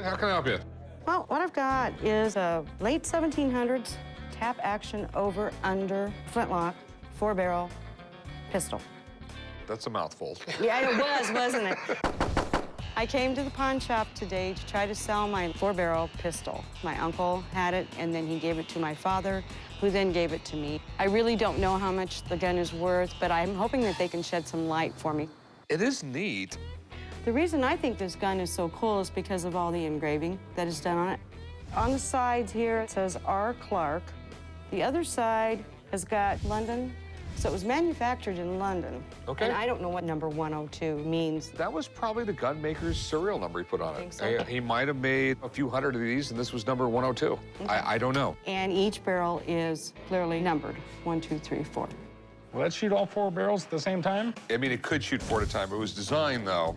How can I help you? Well, what I've got is a late 1700s tap action over under flintlock 4-barrel pistol. That's a mouthful. Yeah, it was, wasn't it? I came to the pawn shop today to try to sell my 4-barrel pistol. My uncle had it, and then he gave it to my father, who then gave it to me. I really don't know how much the gun is worth, but I'm hoping that they can shed some light for me. It is neat. The reason I think this gun is so cool is because of all the engraving that is done on it. On the sides here, it says R. Clark. The other side has got London. So it was manufactured in London. Okay. And I don't know what number 102 means. That was probably the gun maker's serial number he put on it. Think so? He might have made a few hundred of these, and this was number 102. Okay. I don't know. And each barrel is clearly numbered, 1, 2, 3, 4. Will that shoot all 4 barrels at the same time? I mean, it could shoot 4 at a time. It was designed, though.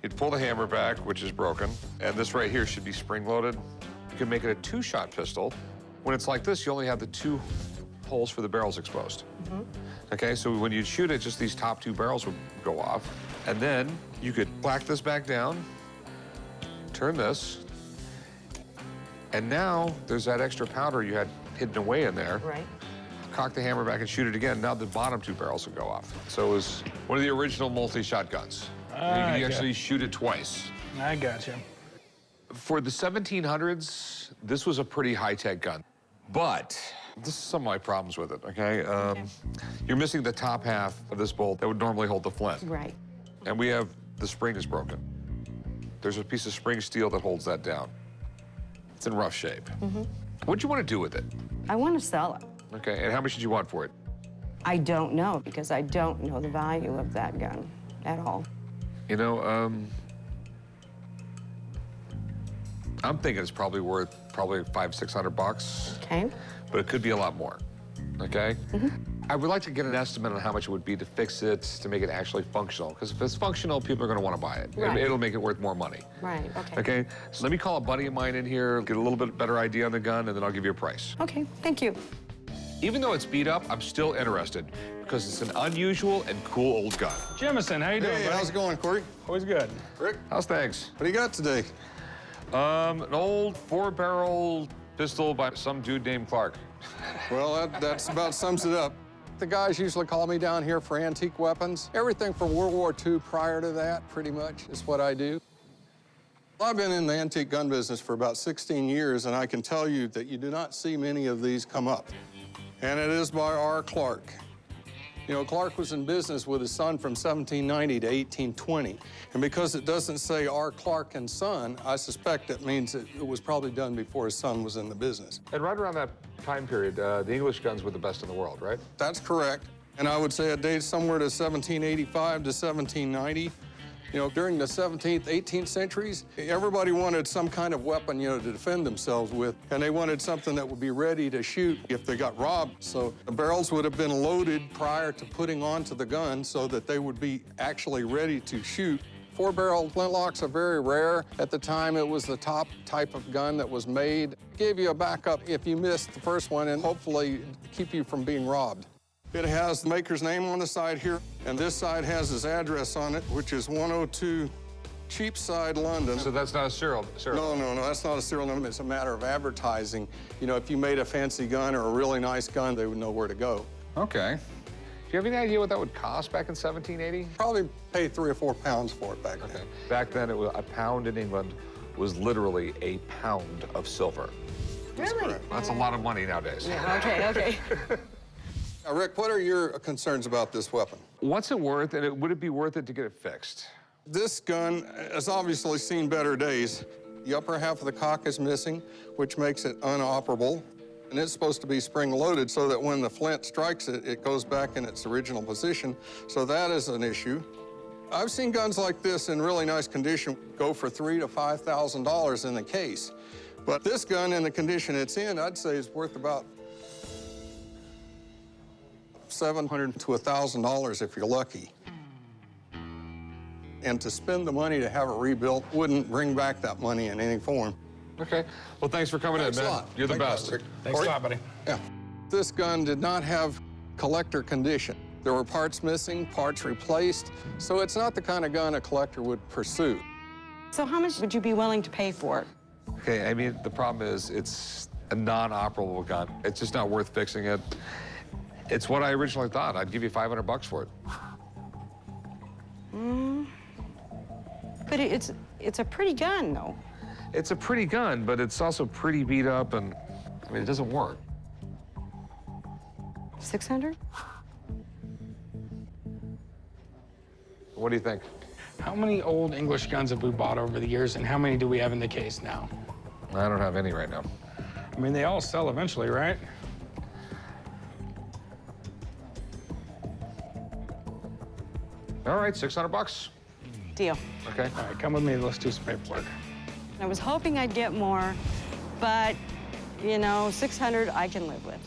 You'd pull the hammer back, which is broken, and this right here should be spring-loaded. You can make it a 2-shot pistol. When it's like this, you only have the 2 holes for the barrels exposed. Okay, so when you shoot it, just these top 2 barrels would go off. And then you could clack this back down, turn this, and now there's that extra powder you had hidden away in there. Right. Cock the hammer back and shoot it again. Now the bottom 2 barrels will go off. So it was one of the original multi-shot guns. You actually shoot it twice. I got you. For the 1700s, this was a pretty high-tech gun. But this is some of my problems with it, okay? You're missing the top half of this bolt that would normally hold the flint. Right. And we have, the spring is broken. There's a piece of spring steel that holds that down. It's in rough shape. What do you want to do with it? I want to sell it. Okay, and how much did you want for it? I don't know, because I don't know the value of that gun at all. You know, I'm thinking it's probably worth $500, $600. Okay. But it could be a lot more, okay? I would like to get an estimate on how much it would be to fix it, to make it actually functional. Because if it's functional, people are going to want to buy it. Right. It'll make it worth more money. Right, okay. Okay, so let me call a buddy of mine in here, get a little bit better idea on the gun, and then I'll give you a price. Okay, thank you. Even though it's beat up, I'm still interested because it's an unusual and cool old gun. Jemison, how you doing, Hey, buddy? how's it going, Corey? Always good. Rick, How's things? what do you got today? An old 4-barrel pistol by some dude named Clark. Well, that's about sums it up. The guys usually call me down here for antique weapons. Everything from World War II prior to that, pretty much, is what I do. Well, I've been in the antique gun business for about 16 years, and I can tell you that you do not see many of these come up. And it is by R. Clark. You know, Clark was in business with his son from 1790 to 1820. And because it doesn't say R. Clark and Son, I suspect it means it was probably done before his son was in the business. And right around that time period, the English guns were the best in the world, right? That's correct. And I would say it dates somewhere to 1785 to 1790. You know, during the 17th, 18th centuries, everybody wanted some kind of weapon, you know, to defend themselves with. And they wanted something that would be ready to shoot if they got robbed. So the barrels would have been loaded prior to putting onto the gun so that they would be actually ready to shoot. 4-barrel flintlocks are very rare. At the time, it was the top type of gun that was made. It gave you a backup if you missed the first one and hopefully keep you from being robbed. It has the maker's name on the side here, and this side has his address on it, which is 102 Cheapside, London. So that's not a serial. No, that's not a serial number. It's a matter of advertising. You know, if you made a fancy gun or a really nice gun, they would know where to go. Okay. Do you have any idea what that would cost back in 1780? Probably pay 3 or 4 pounds for it back then. Okay. Back then, it was a pound in England was literally a pound of silver. Really? That's a lot of money nowadays. Yeah, okay. Now, Rick, what are your concerns about this weapon? What's it worth, and would it be worth it to get it fixed? This gun has obviously seen better days. The upper half of the cock is missing, which makes it unoperable. And it's supposed to be spring-loaded so that when the flint strikes it, it goes back in its original position. So that is an issue. I've seen guns like this in really nice condition go for $3,000 to $5,000 in the case. But this gun, in the condition it's in, I'd say is worth about $700 to $1,000 if you're lucky. And to spend the money to have it rebuilt wouldn't bring back that money in any form. Okay. Well, thanks for coming in, man. You're the best. Thanks a lot, buddy. Yeah. This gun did not have collector condition. There were parts missing, parts replaced, so it's not the kind of gun a collector would pursue. So how much would you be willing to pay for it? Okay, I mean, the problem is it's a non-operable gun. It's just not worth fixing it. It's what I originally thought. I'd give you $500 for it. But it's a pretty gun, though. It's a pretty gun, but it's also pretty beat up, and I mean, it doesn't work. 600? What do you think? How many old English guns have we bought over the years, and how many do we have in the case now? I don't have any right now. I mean, they all sell eventually, right? All right, $600. Deal. Okay. All right, come with me. Let's do some paperwork. I was hoping I'd get more, but, you know, 600 I can live with.